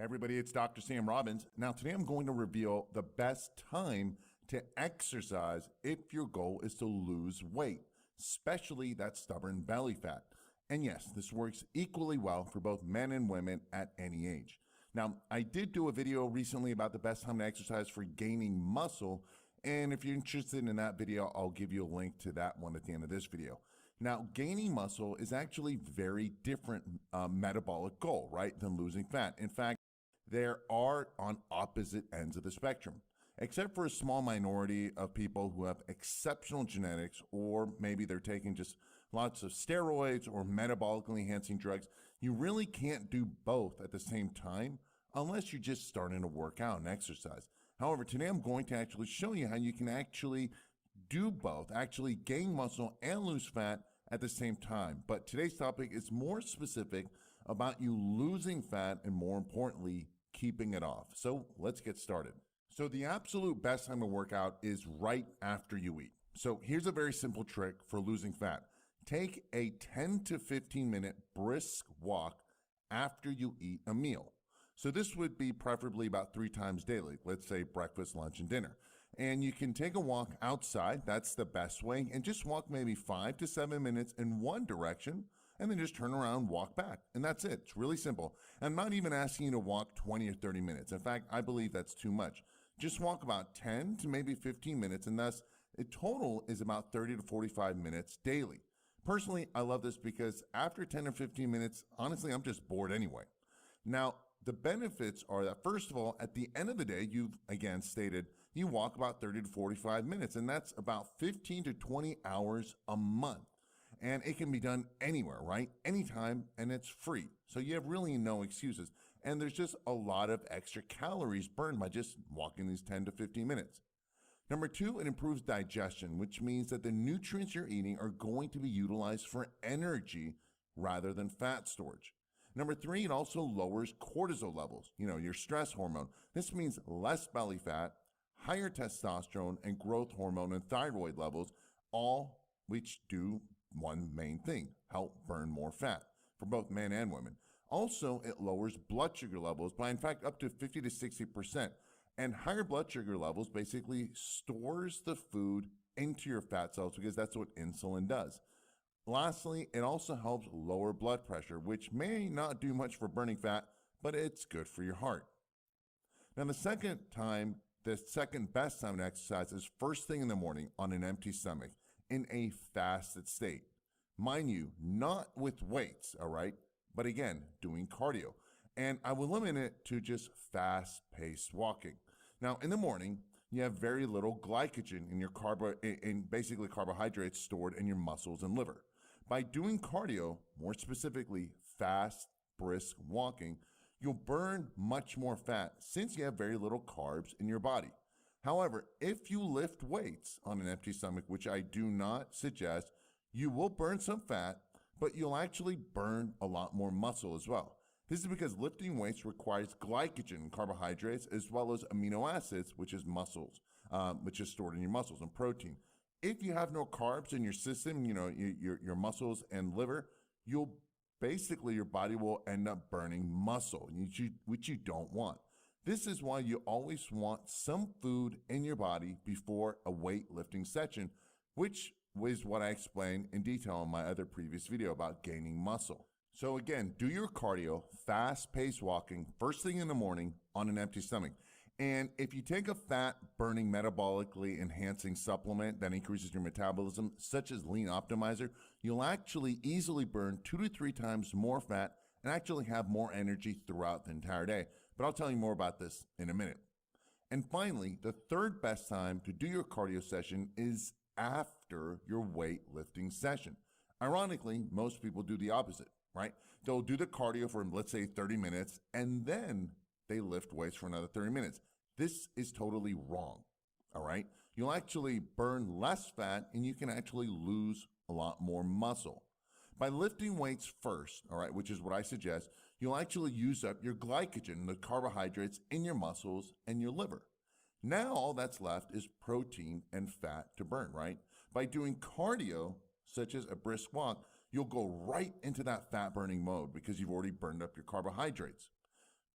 Hey everybody, it's Dr. Sam Robbins. Now today I'm going to reveal the best time to exercise if your goal is to lose weight, especially that stubborn belly fat. And yes, this works equally well for both men and women at any age. Now, I did do a video recently about the best time to exercise for gaining muscle, and if you're interested in that video, I'll give you a link to that one at the end of this video. Now, gaining muscle is actually very different metabolic goal, right, than losing fat. In fact, there are on opposite ends of the spectrum, except for a small minority of people who have exceptional genetics, or maybe they're taking just lots of steroids or metabolically enhancing drugs. You really can't do both at the same time unless you're just starting to work out and exercise. However, today I'm going to actually show you how you can actually do both, actually gain muscle and lose fat at the same time. But today's topic is more specific about you losing fat and, more importantly, keeping it off. So let's get started. So the absolute best time to work out is right after you eat. So here's a very simple trick for losing fat. Take a 10 to 15 minute brisk walk after you eat a meal. So this would be preferably about 3 times daily, let's say breakfast, lunch, and dinner. And you can take a walk outside, that's the best way, and just walk maybe 5 to 7 minutes in one direction, and then just turn around and walk back. And that's it. It's really simple. I'm not even asking you to walk 20 or 30 minutes. In fact, I believe that's too much. Just walk about 10 to maybe 15 minutes, and thus the total is about 30 to 45 minutes daily. Personally, I love this because after 10 or 15 minutes, honestly, I'm just bored anyway. Now, the benefits are that, first of all, at the end of the day, you've again stated you walk about 30 to 45 minutes, and that's about 15 to 20 hours a month. And it can be done anywhere, right? Anytime, and it's free. So you have really no excuses. And there's just a lot of extra calories burned by just walking these 10 to 15 minutes. Number 2, it improves digestion, which means that the nutrients you're eating are going to be utilized for energy rather than fat storage. Number 3, it also lowers cortisol levels, your stress hormone. This means less belly fat, higher testosterone and growth hormone and thyroid levels, all which do one main thing: help burn more fat for both men and women. Also, it lowers blood sugar levels by, in fact, up to 50 to 60%. And higher blood sugar levels basically stores the food into your fat cells because that's what insulin does. Lastly, it also helps lower blood pressure, which may not do much for burning fat, but it's good for your heart. Now, the second best time to exercise is first thing in the morning on an empty stomach in a fasted state. Mind you, not with weights, all right? But again, doing cardio. And I will limit it to just fast-paced walking. Now, in the morning, you have very little glycogen in your basically carbohydrates stored in your muscles and liver. By doing cardio, more specifically fast, brisk walking, you'll burn much more fat since you have very little carbs in your body. However, if you lift weights on an empty stomach, which I do not suggest, you will burn some fat, but you'll actually burn a lot more muscle as well. This is because lifting weights requires glycogen, carbohydrates, as well as amino acids, which is stored in your muscles, and protein. If you have no carbs in your system, your muscles and liver, your body will end up burning muscle, which you don't want. This is why you always want some food in your body before a weightlifting session, which is what I explained in detail in my other previous video about gaining muscle. So again, do your cardio, fast-paced walking, first thing in the morning on an empty stomach. And if you take a fat-burning, metabolically enhancing supplement that increases your metabolism, such as Lean Optimizer, you'll actually easily burn 2 to 3 times more fat and actually have more energy throughout the entire day. But I'll tell you more about this in a minute. And finally, the third best time to do your cardio session is after your weightlifting session. Ironically, most people do the opposite, right? They'll do the cardio for, let's say, 30 minutes, and then they lift weights for another 30 minutes. This is totally wrong, all right? You'll actually burn less fat, and you can actually lose a lot more muscle. By lifting weights first, all right, which is what I suggest, you'll actually use up your glycogen, the carbohydrates in your muscles and your liver. Now all that's left is protein and fat to burn, right? By doing cardio, such as a brisk walk, you'll go right into that fat burning mode because you've already burned up your carbohydrates.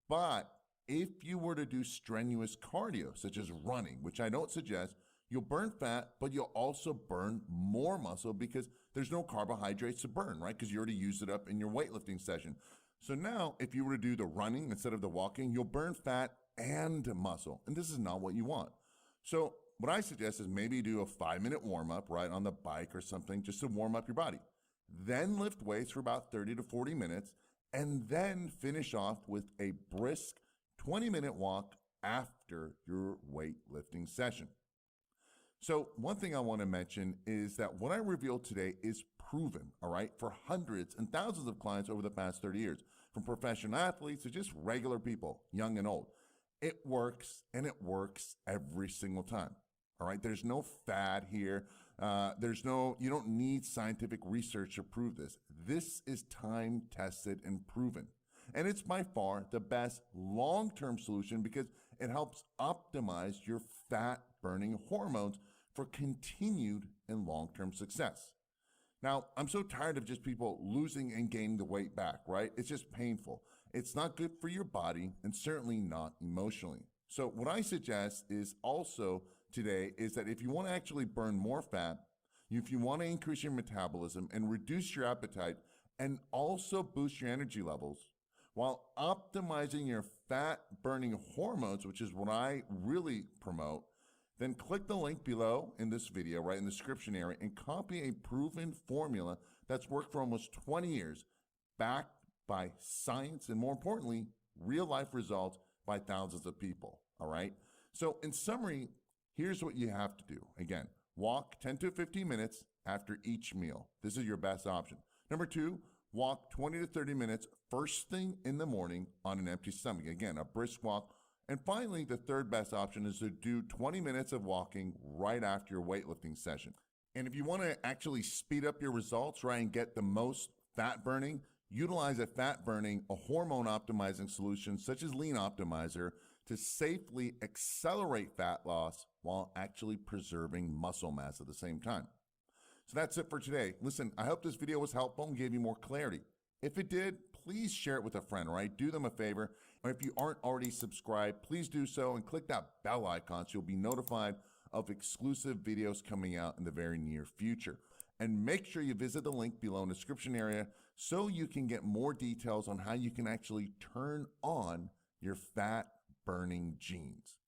But if you were to do strenuous cardio, such as running, which I don't suggest, you'll burn fat, but you'll also burn more muscle because there's no carbohydrates to burn, right? Because you already used it up in your weightlifting session. So now, if you were to do the running instead of the walking, you'll burn fat and muscle, and this is not what you want. So what I suggest is maybe do a 5-minute warm-up, right, on the bike or something, just to warm up your body. Then lift weights for about 30 to 40 minutes, and then finish off with a brisk 20-minute walk after your weightlifting session. So one thing I want to mention is that what I revealed today is proven, all right, for hundreds and thousands of clients over the past 30 years, from professional athletes to just regular people, young and old. It works, and it works every single time, all right? There's no fad here. You don't need scientific research to prove this. This is time-tested and proven. And it's by far the best long-term solution because it helps optimize your fat-burning hormones for continued and long-term success. Now, I'm so tired of just people losing and gaining the weight back, right? It's just painful. It's not good for your body and certainly not emotionally. So what I suggest is also today is that if you want to actually burn more fat, if you want to increase your metabolism and reduce your appetite and also boost your energy levels while optimizing your fat burning hormones, which is what I really promote, then click the link below in this video, right in the description area, and copy a proven formula that's worked for almost 20 years, backed by science and, more importantly, real life results by thousands of people, all right? So in summary, here's what you have to do. Again, walk 10 to 15 minutes after each meal. This is your best option. Number 2, walk 20 to 30 minutes first thing in the morning on an empty stomach. Again, a brisk walk. And finally, the third best option is to do 20 minutes of walking right after your weightlifting session. And if you want to actually speed up your results, right, and get the most fat burning, utilize a fat burning, a hormone optimizing solution such as Lean Optimizer to safely accelerate fat loss while actually preserving muscle mass at the same time. So that's it for today. Listen, I hope this video was helpful and gave you more clarity. If it did, please share it with a friend, right? Do them a favor. Or if you aren't already subscribed, please do so and click that bell icon so you'll be notified of exclusive videos coming out in the very near future. And make sure you visit the link below in the description area so you can get more details on how you can actually turn on your fat burning genes.